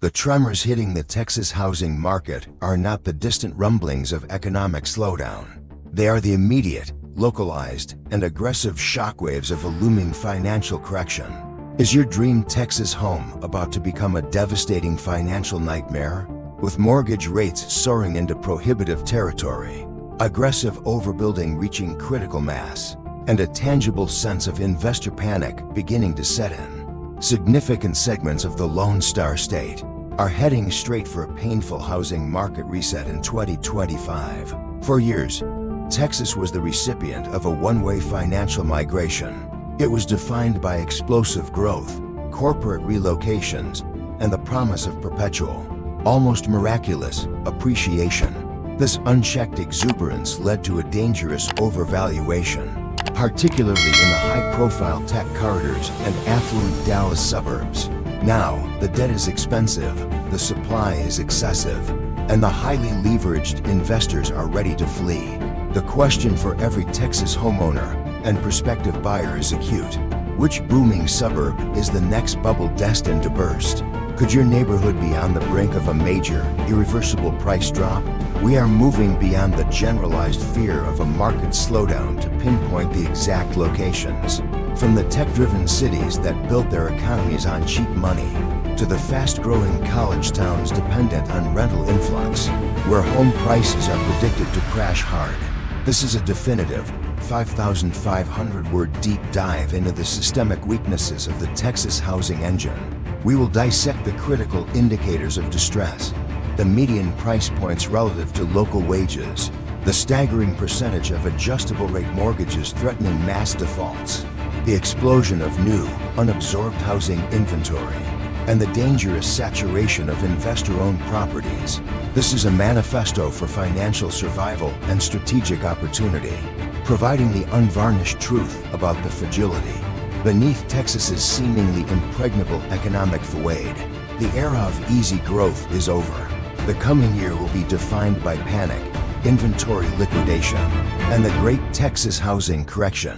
The tremors hitting the Texas housing market are not the distant rumblings of economic slowdown. They are the immediate, localized, and aggressive shockwaves of a looming financial correction. Is your dream Texas home about to become a devastating financial nightmare? With mortgage rates soaring into prohibitive territory, aggressive overbuilding reaching critical mass, and a tangible sense of investor panic beginning to set in, significant segments of the Lone Star State are heading straight for a painful housing market reset in 2025. For years, Texas was the recipient of a one-way financial migration. It was defined by explosive growth, corporate relocations, and the promise of perpetual, almost miraculous, appreciation. This unchecked exuberance led to a dangerous overvaluation, particularly in the high-profile tech corridors and affluent Dallas suburbs. Now, the debt is expensive, the supply is excessive, and the highly leveraged investors are ready to flee. The question for every Texas homeowner and prospective buyer is acute. Which booming suburb is the next bubble destined to burst? Could your neighborhood be on the brink of a major, irreversible price drop? We are moving beyond the generalized fear of a market slowdown to pinpoint the exact locations. From the tech-driven cities that built their economies on cheap money, to the fast-growing college towns dependent on rental influx, where home prices are predicted to crash hard. This is a definitive, 5,500-word deep dive into the systemic weaknesses of the Texas housing engine. We will dissect the critical indicators of distress, the median price points relative to local wages, the staggering percentage of adjustable-rate mortgages threatening mass defaults, the explosion of new, unabsorbed housing inventory, and the dangerous saturation of investor-owned properties. This is a manifesto for financial survival and strategic opportunity, providing the unvarnished truth about the fragility beneath Texas's seemingly impregnable economic facade. The era of easy growth is over. The coming year will be defined by panic, inventory liquidation, and the great Texas housing correction.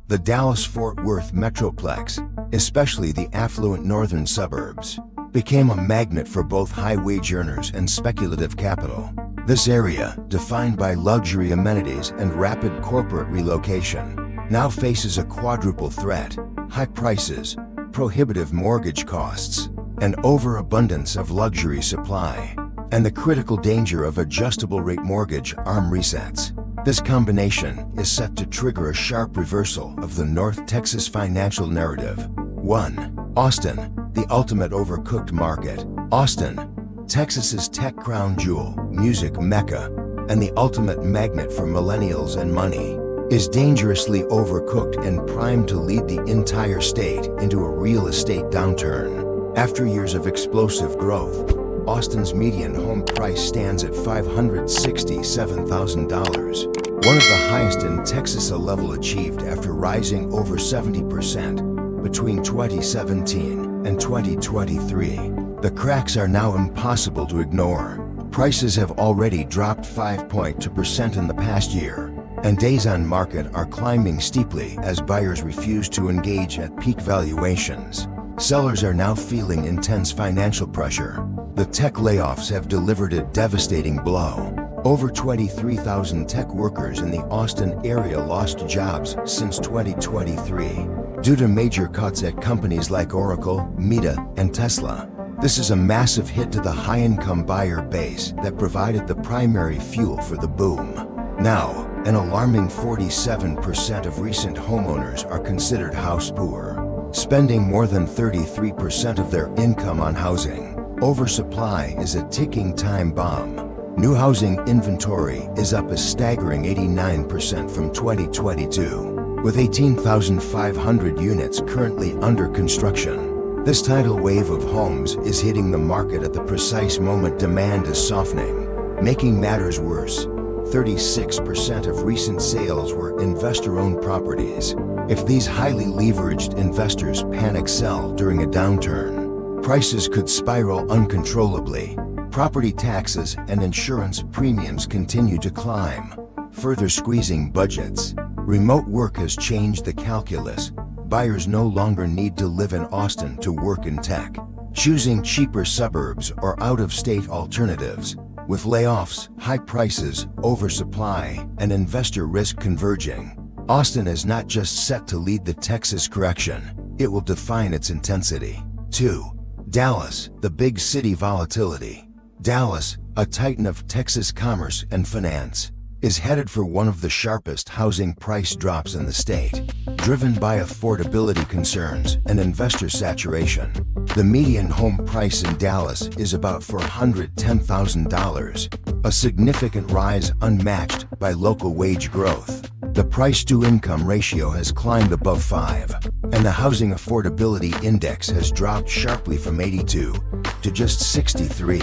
The Dallas-Fort Worth metroplex, especially the affluent northern suburbs, became a magnet for both high-wage earners and speculative capital. This area, defined by luxury amenities and rapid corporate relocation, now faces a quadruple threat: high prices, prohibitive mortgage costs, and overabundance of luxury supply, and the critical danger of adjustable-rate mortgage arm resets. This combination is set to trigger a sharp reversal of the North Texas financial narrative. 1. Austin, the ultimate overcooked market. Austin, Texas's tech crown jewel, music mecca, and the ultimate magnet for millennials and money, is dangerously overcooked and primed to lead the entire state into a real estate downturn. After years of explosive growth, Austin's median home price stands at $567,000, one of the highest in Texas, a level achieved after rising over 70% between 2017 and 2023. The cracks are now impossible to ignore. Prices have already dropped 5.2% in the past year, and days on market are climbing steeply as buyers refuse to engage at peak valuations. Sellers are now feeling intense financial pressure. The tech layoffs have delivered a devastating blow. Over 23,000 tech workers in the Austin area lost jobs since 2023 due to major cuts at companies like Oracle, Meta, and Tesla. This is a massive hit to the high-income buyer base that provided the primary fuel for the boom. Now, an alarming 47% of recent homeowners are considered house poor, spending more than 33% of their income on housing. Oversupply is a ticking time bomb. New housing inventory is up a staggering 89% from 2022, with 18,500 units currently under construction. This tidal wave of homes is hitting the market at the precise moment demand is softening. Making matters worse, 36% of recent sales were investor-owned properties. If these highly leveraged investors panic sell during a downturn, prices could spiral uncontrollably. Property taxes and insurance premiums continue to climb, further squeezing budgets. Remote work has changed the calculus. Buyers no longer need to live in Austin to work in tech, choosing cheaper suburbs or out-of-state alternatives. With layoffs, high prices, oversupply, and investor risk converging, Austin is not just set to lead the Texas correction, it will define its intensity. 2. Dallas, the big city volatility. Dallas, a titan of Texas commerce and finance, is headed for one of the sharpest housing price drops in the state, driven by affordability concerns and investor saturation. The median home price in Dallas is about $410,000, a significant rise unmatched by local wage growth. The price-to-income ratio has climbed above 5, and the Housing Affordability Index has dropped sharply from 82 to just 63,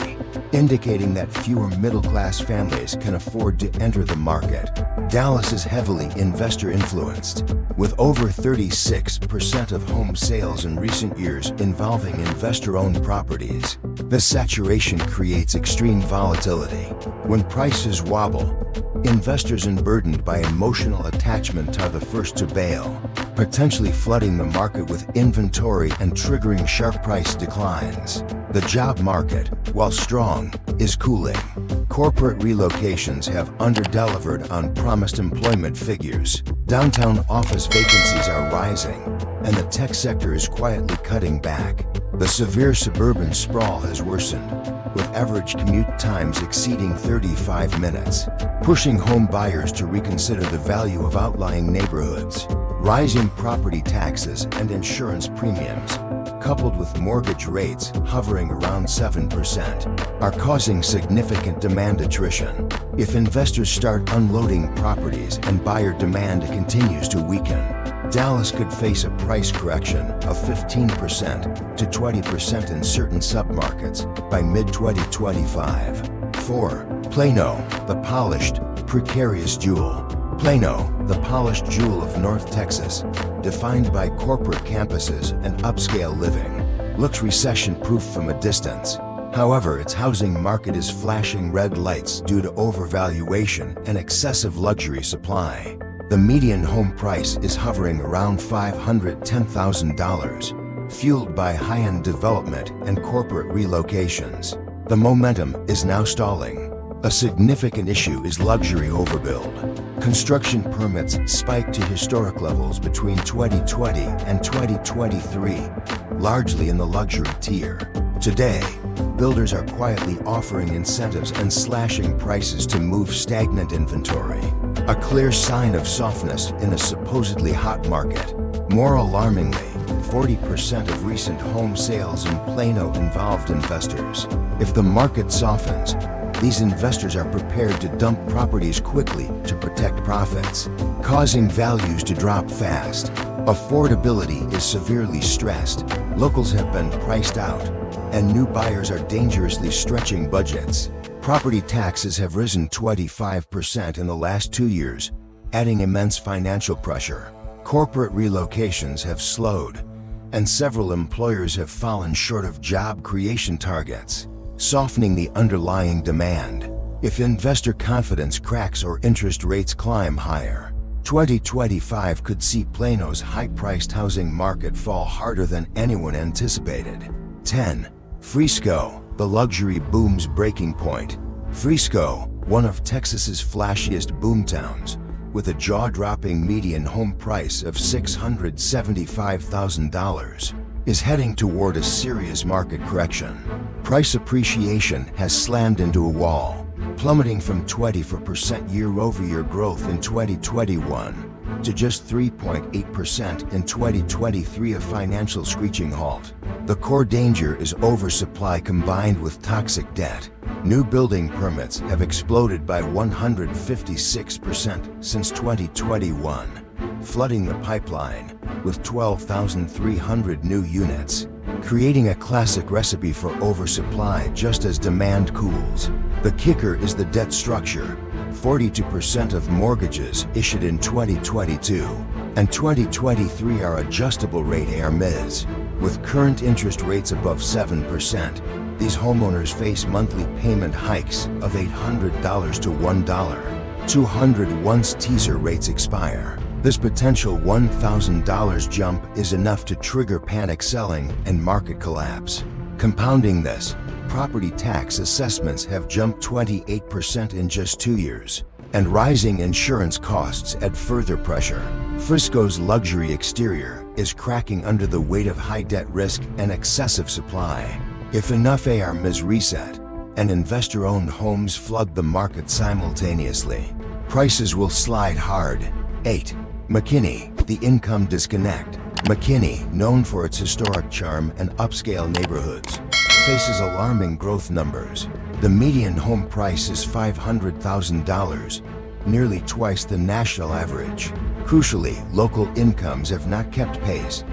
indicating that fewer middle-class families can afford to enter the market. Dallas is heavily investor-influenced, with over 36% of home sales in recent years involving investor-owned properties. The saturation creates extreme volatility. When prices wobble, investors unburdened by emotional attachment are the first to bail, potentially flooding the market with inventory and triggering sharp price declines. The job market, while strong, is cooling. Corporate relocations have under-delivered on promised employment figures. Downtown office vacancies are rising, and the tech sector is quietly cutting back. The severe suburban sprawl has worsened, with average commute times exceeding 35 minutes, pushing home buyers to reconsider the value of outlying neighborhoods. Rising property taxes and insurance premiums, coupled with mortgage rates hovering around 7%, are causing significant demand attrition. If investors start unloading properties and buyer demand continues to weaken, Dallas could face a price correction of 15% to 20% in certain submarkets by mid-2025. 4. Plano, the polished, precarious jewel. Plano, the polished jewel of North Texas, defined by corporate campuses and upscale living, looks recession-proof from a distance. However, its housing market is flashing red lights due to overvaluation and excessive luxury supply. The median home price is hovering around $510,000, fueled by high-end development and corporate relocations. The momentum is now stalling. A significant issue is luxury overbuild. Construction permits spiked to historic levels between 2020 and 2023, largely in the luxury tier. Today, builders are quietly offering incentives and slashing prices to move stagnant inventory, a clear sign of softness in a supposedly hot market. More alarmingly, 40% of recent home sales in Plano involved investors. If the market softens, these investors are prepared to dump properties quickly to protect profits, causing values to drop fast. Affordability is severely stressed, locals have been priced out, and new buyers are dangerously stretching budgets. Property taxes have risen 25% in the last 2 years, adding immense financial pressure. Corporate relocations have slowed, and several employers have fallen short of job creation targets, softening the underlying demand. If investor confidence cracks or interest rates climb higher, 2025 could see Plano's high-priced housing market fall harder than anyone anticipated. 10. Frisco, the luxury boom's breaking point. Frisco, one of Texas's flashiest boomtowns, with a jaw-dropping median home price of $675,000, is heading toward a serious market correction. Price appreciation has slammed into a wall, plummeting from 24% year-over-year growth in 2021 to just 3.8% in 2023, a financial screeching halt. The core danger is oversupply combined with toxic debt. New building permits have exploded by 156% since 2021, flooding the pipeline with 12,300 new units, creating a classic recipe for oversupply just as demand cools. The kicker is the debt structure. 42% of mortgages issued in 2022 and 2023 are adjustable rate ARMs, with current interest rates above 7%. These homeowners face monthly payment hikes of $800 to $1, $200 once teaser rates expire. This potential $1,000 jump is enough to trigger panic selling and market collapse. Compounding this, property tax assessments have jumped 28% in just 2 years, and rising insurance costs add further pressure. Frisco's luxury exterior is cracking under the weight of high debt risk and excessive supply. If enough ARM is reset and investor-owned homes flood the market simultaneously, prices will slide hard. 8. McKinney, the income disconnect. McKinney, known for its historic charm and upscale neighborhoods, faces alarming growth numbers. The median home price is $500,000, nearly twice the national average. Crucially, local incomes have not kept pace,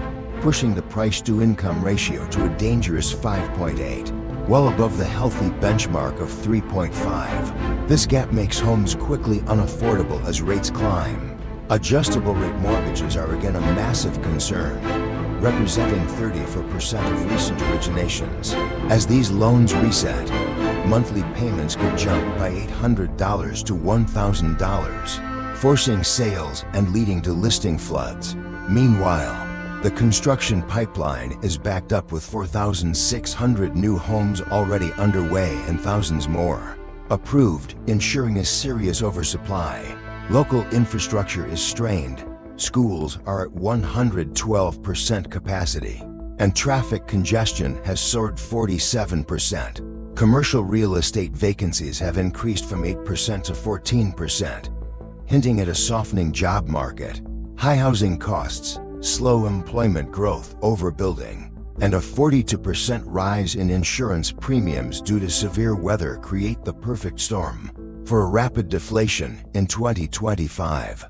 pushing the price-to-income ratio to a dangerous 5.8, well above the healthy benchmark of 3.5. This gap makes homes quickly unaffordable as rates climb. Adjustable-rate mortgages are again a massive concern, representing 34% of recent originations. As these loans reset, monthly payments could jump by $800 to $1,000, forcing sales and leading to listing floods. Meanwhile, the construction pipeline is backed up with 4,600 new homes already underway and thousands more approved, ensuring a serious oversupply. Local infrastructure is strained, schools are at 112% capacity, and traffic congestion has soared 47%. Commercial real estate vacancies have increased from 8% to 14%, hinting at a softening job market. High housing costs, slow employment growth, overbuilding, and a 42% rise in insurance premiums due to severe weather create the perfect storm for a rapid deflation in 2025.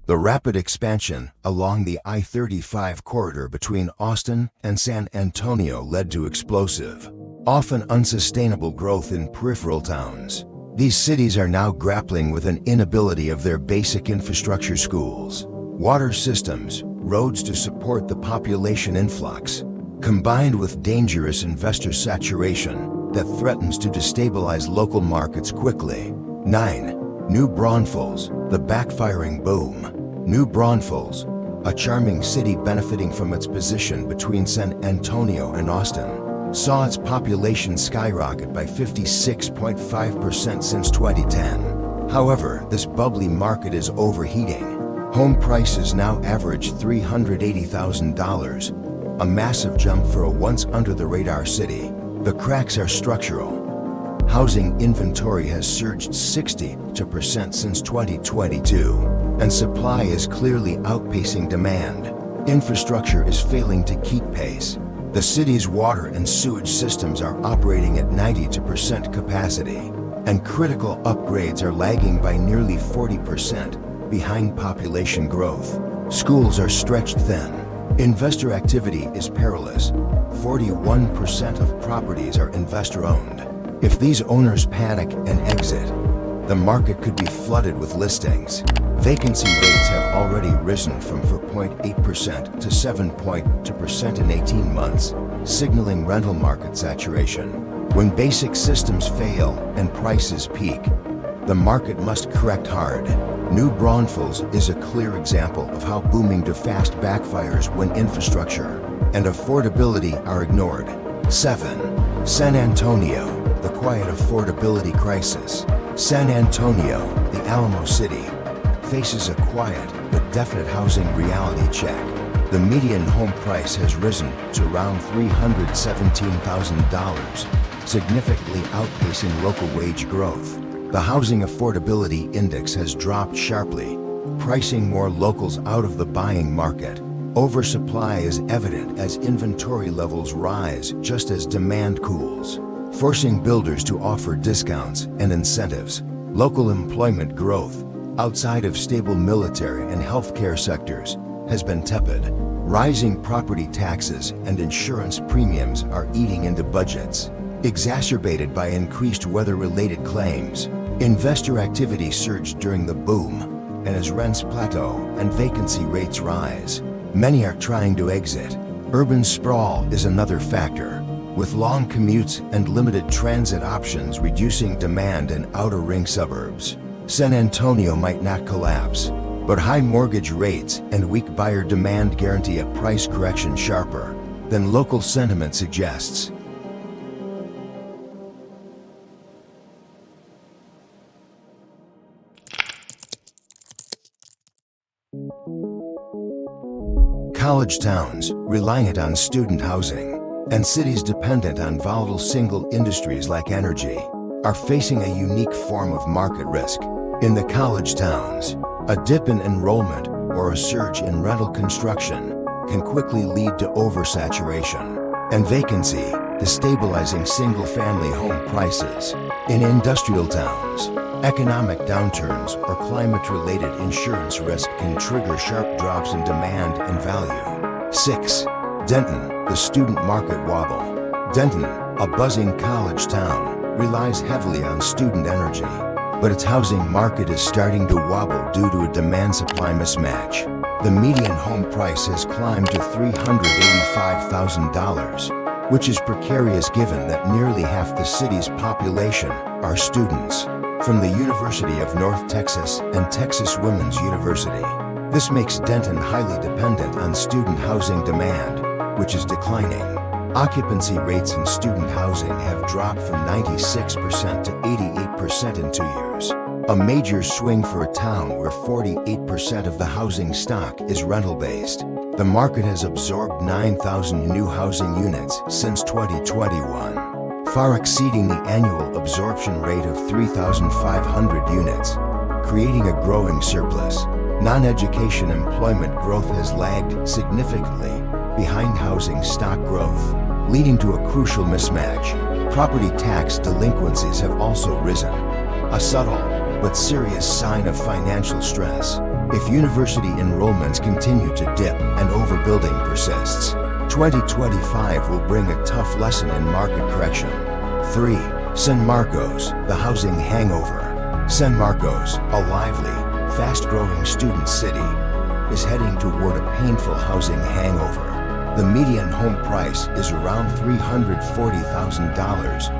The rapid expansion along the I-35 corridor between Austin and San Antonio led to explosive, often unsustainable growth in peripheral towns. These cities are now grappling with an inability of their basic infrastructure: schools, water systems, roads to support the population influx, combined with dangerous investor saturation that threatens to destabilize local markets quickly. 9. New Braunfels, the backfiring boom. New Braunfels, a charming city benefiting from its position between San Antonio and Austin, saw its population skyrocket by 56.5% since 2010. However, this bubbly market is overheating. Home prices now average $380,000, a massive jump for a once under-the-radar city. The cracks are structural. Housing inventory has surged 60% since 2022, and supply is clearly outpacing demand. Infrastructure is failing to keep pace. The city's water and sewage systems are operating at 92% capacity, and critical upgrades are lagging by nearly 40% behind population growth. Schools are stretched thin. Investor activity is perilous. 41% of properties are investor-owned. If these owners panic and exit, the market could be flooded with listings. Vacancy rates have already risen from 4.8% to 7.2% in 18 months, signaling rental market saturation. When basic systems fail and prices peak, the market must correct hard. New Braunfels is a clear example of how booming too fast backfires when infrastructure and affordability are ignored. 7. San Antonio, the quiet affordability crisis. San Antonio, the Alamo City, faces a quiet but definite housing reality check. The median home price has risen to around $317,000, significantly outpacing local wage growth. The Housing Affordability Index has dropped sharply, pricing more locals out of the buying market. Oversupply is evident as inventory levels rise just as demand cools, forcing builders to offer discounts and incentives. Local employment growth, outside of stable military and healthcare sectors, has been tepid. Rising property taxes and insurance premiums are eating into budgets, exacerbated by increased weather-related claims. Investor activity surged during the boom, and as rents plateau and vacancy rates rise, Many are trying to exit. Urban sprawl is another factor, with long commutes and limited transit options reducing demand in outer ring suburbs. San Antonio might not collapse, but high mortgage rates and weak buyer demand guarantee a price correction sharper than local sentiment suggests. College towns, reliant on student housing, and cities dependent on volatile single industries like energy, are facing a unique form of market risk. In the college towns, a dip in enrollment or a surge in rental construction can quickly lead to oversaturation and vacancy, destabilizing single-family home prices. In industrial towns, economic downturns or climate-related insurance risk can trigger sharp drops in demand and value. 6. Denton, the student market wobble. Denton, a buzzing college town, relies heavily on student energy, but its housing market is starting to wobble due to a demand-supply mismatch. The median home price has climbed to $385,000, which is precarious given that nearly half the city's population are students. From the University of North Texas and Texas Women's University, this makes Denton highly dependent on student housing demand, which is declining. Occupancy rates in student housing have dropped from 96% to 88% in 2 years. A major swing for a town where 48% of the housing stock is rental-based. The market has absorbed 9,000 new housing units since 2021, far exceeding the annual absorption rate of 3,500 units, creating a growing surplus. Non-education employment growth has lagged significantly behind housing stock growth, leading to a crucial mismatch. Property tax delinquencies have also risen, a subtle but serious sign of financial stress. If university enrollments continue to dip and overbuilding persists, 2025 will bring a tough lesson in market correction. 3. San Marcos, the housing hangover. San Marcos, a lively, fast-growing student city, is heading toward a painful housing hangover. The median home price is around $340,000,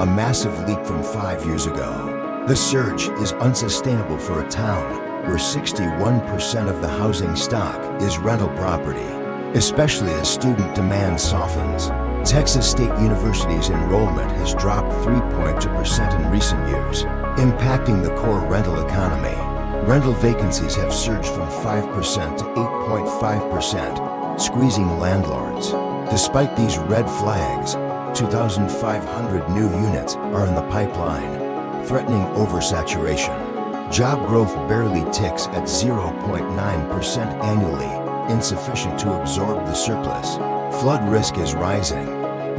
a massive leap from 5 years ago. The surge is unsustainable for a town where 61% of the housing stock is rental property, especially as student demand softens. Texas State University's enrollment has dropped 3.2% in recent years, impacting the core rental economy. Rental vacancies have surged from 5% to 8.5%, squeezing landlords. Despite these red flags, 2,500 new units are in the pipeline, threatening oversaturation. Job growth barely ticks at 0.9% annually, insufficient to absorb the surplus. Flood risk is rising,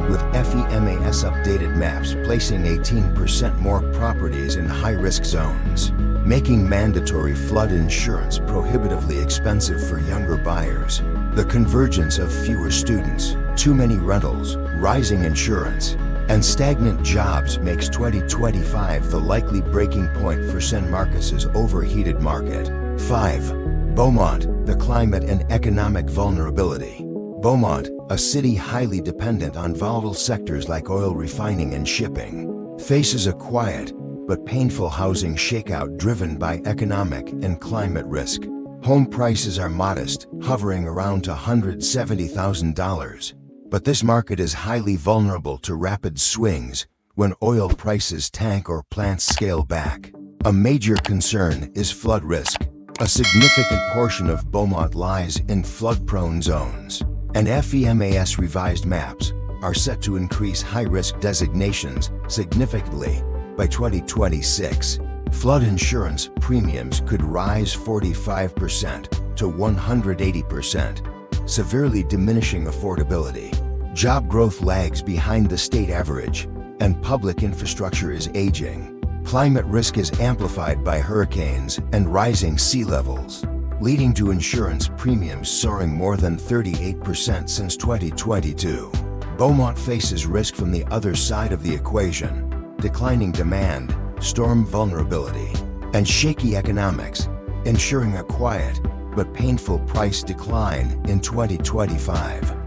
with FEMA's updated maps placing 18% more properties in high-risk zones, making mandatory flood insurance prohibitively expensive for younger buyers. The convergence of fewer students, too many rentals, rising insurance, and stagnant jobs makes 2025 the likely breaking point for San Marcos's overheated market. 5. Beaumont, the climate and economic vulnerability. Beaumont, a city highly dependent on volatile sectors like oil refining and shipping, faces a quiet but painful housing shakeout driven by economic and climate risk. Home prices are modest, hovering around $170,000. But this market is highly vulnerable to rapid swings when oil prices tank or plants scale back. A major concern is flood risk. A significant portion of Beaumont lies in flood-prone zones, and FEMA's revised maps are set to increase high-risk designations significantly by 2026. Flood insurance premiums could rise 45% to 180%, severely diminishing affordability. Job growth lags behind the state average, and public infrastructure is aging. Climate risk is amplified by hurricanes and rising sea levels, leading to insurance premiums soaring more than 38% since 2022. Beaumont faces risk from the other side of the equation: declining demand, storm vulnerability, and shaky economics. Ensuring a quiet, but painful price decline in 2025.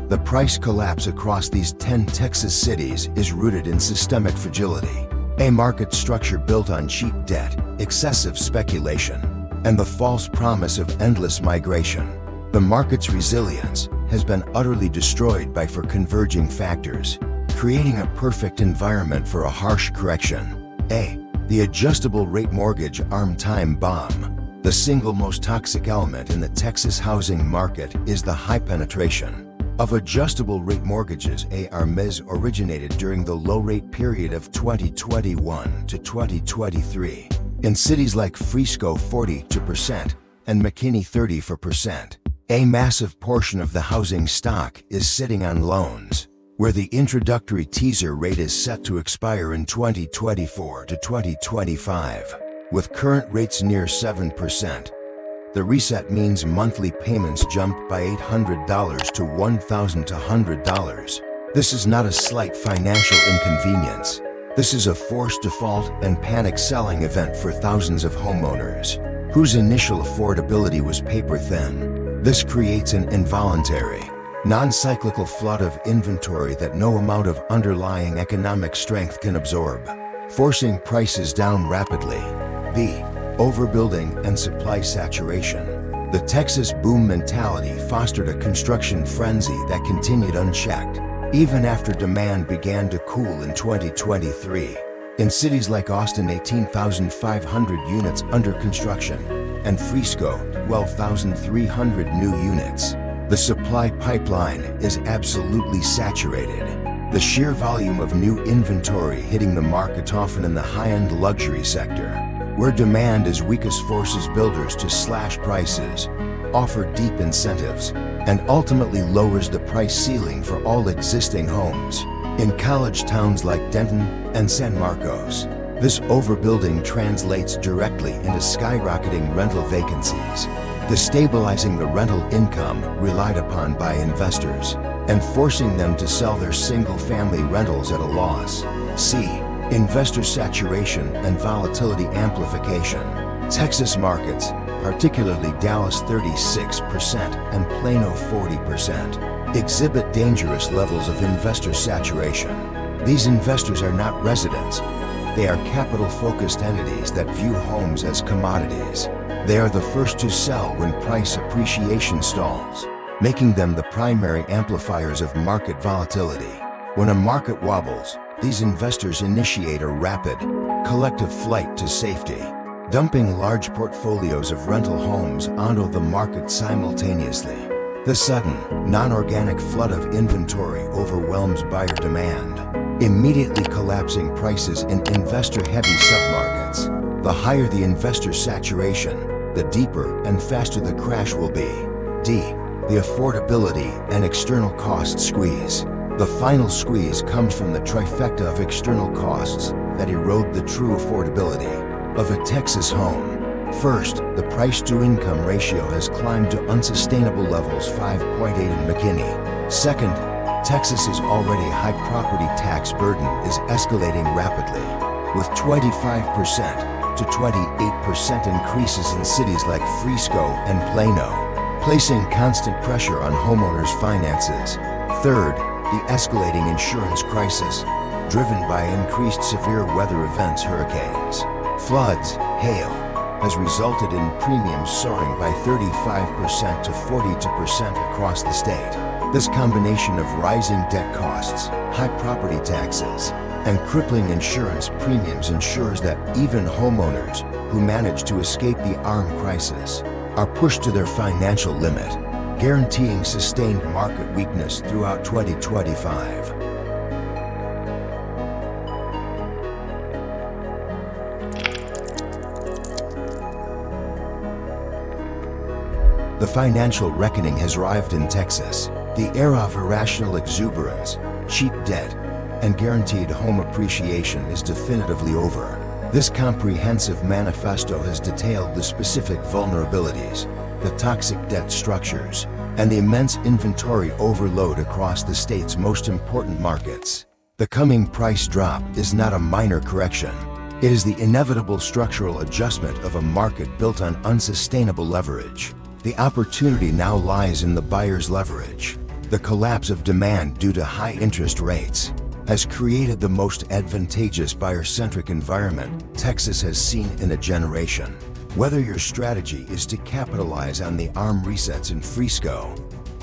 The price collapse across these 10 Texas cities is rooted in systemic fragility, a market structure built on cheap debt, excessive speculation, and the false promise of endless migration. The market's resilience has been utterly destroyed by four converging factors, creating a perfect environment for a harsh correction. A. The adjustable rate mortgage time bomb. The single most toxic element in the Texas housing market is the high penetration of adjustable rate mortgages. ARMs originated during the low-rate period of 2021 to 2023 in cities like Frisco 42% and McKinney 34%. A massive portion of the housing stock is sitting on loans, where the introductory teaser rate is set to expire in 2024 to 2025. With current rates near 7%, the reset means monthly payments jump by $800 to $1,200. This is not a slight financial inconvenience. This is a forced default and panic selling event for thousands of homeowners whose initial affordability was paper thin. This creates an involuntary, non-cyclical flood of inventory that no amount of underlying economic strength can absorb, forcing prices down rapidly. B. Overbuilding and supply saturation. The Texas boom mentality fostered a construction frenzy that continued unchecked, even after demand began to cool in 2023. In cities like Austin, 18,500 units under construction, and Frisco, 12,300 new units. The supply pipeline is absolutely saturated. The sheer volume of new inventory hitting the market, often in the high-end luxury sector, where demand is weakest, forces builders to slash prices, offer deep incentives, and ultimately lowers the price ceiling for all existing homes. In college towns like Denton and San Marcos, this overbuilding translates directly into skyrocketing rental vacancies, destabilizing the rental income relied upon by investors, and forcing them to sell their single-family rentals at a loss. C. Investor saturation and volatility amplification. Texas markets, particularly Dallas 36% and Plano 40%, exhibit dangerous levels of investor saturation. These investors are not residents. They are capital-focused entities that view homes as commodities. They are the first to sell when price appreciation stalls, making them the primary amplifiers of market volatility. When a market wobbles, these investors initiate a rapid, collective flight to safety, dumping large portfolios of rental homes onto the market simultaneously. The sudden, non-organic flood of inventory overwhelms buyer demand, immediately collapsing prices in investor-heavy submarkets. The higher the investor saturation, the deeper and faster the crash will be. D. The affordability and external cost squeeze. The final squeeze comes from the trifecta of external costs that erode the true affordability of a Texas home. First, the price-to-income ratio has climbed to unsustainable levels, 5.8 in McKinney. Second, Texas's already high property tax burden is escalating rapidly, with 25% to 28% increases in cities like Frisco and Plano, placing constant pressure on homeowners' finances. Third, the escalating insurance crisis, driven by increased severe weather events, hurricanes, floods, hail, has resulted in premiums soaring by 35% to 42% across the state. This combination of rising debt costs, high property taxes, and crippling insurance premiums ensures that even homeowners who manage to escape the arm crisis are pushed to their financial limit, guaranteeing sustained market weakness throughout 2025. The financial reckoning has arrived in Texas. The era of irrational exuberance, cheap debt, and guaranteed home appreciation is definitively over. This comprehensive manifesto has detailed the specific vulnerabilities, the toxic debt structures, and the immense inventory overload across the state's most important markets. The coming price drop is not a minor correction. It is the inevitable structural adjustment of a market built on unsustainable leverage. The opportunity now lies in the buyer's leverage. The collapse of demand due to high interest rates has created the most advantageous buyer-centric environment Texas has seen in a generation. Whether your strategy is to capitalize on the ARM resets in Frisco,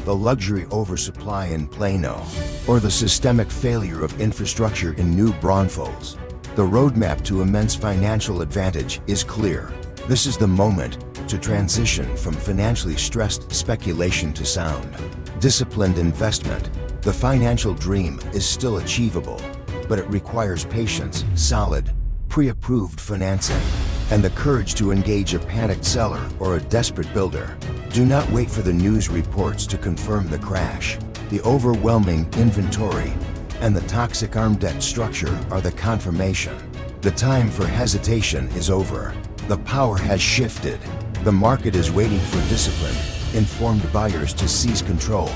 the luxury oversupply in Plano, or the systemic failure of infrastructure in New Braunfels, the roadmap to immense financial advantage is clear. This is the moment to transition from financially stressed speculation to sound, disciplined investment. The financial dream is still achievable, but it requires patience, solid, pre-approved financing, and the courage to engage a panicked seller or a desperate builder. Do not wait for the news reports to confirm the crash. The overwhelming inventory and the toxic ARM debt structure are the confirmation. The time for hesitation is over. The power has shifted. The market is waiting for disciplined, informed buyers to seize control.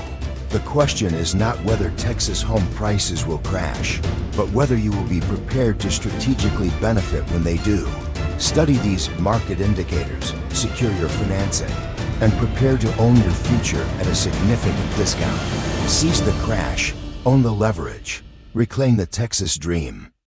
The question is not whether Texas home prices will crash, but whether you will be prepared to strategically benefit when they do. Study these market indicators, secure your financing, and prepare to own your future at a significant discount. Seize the crash, own the leverage, reclaim the Texas dream.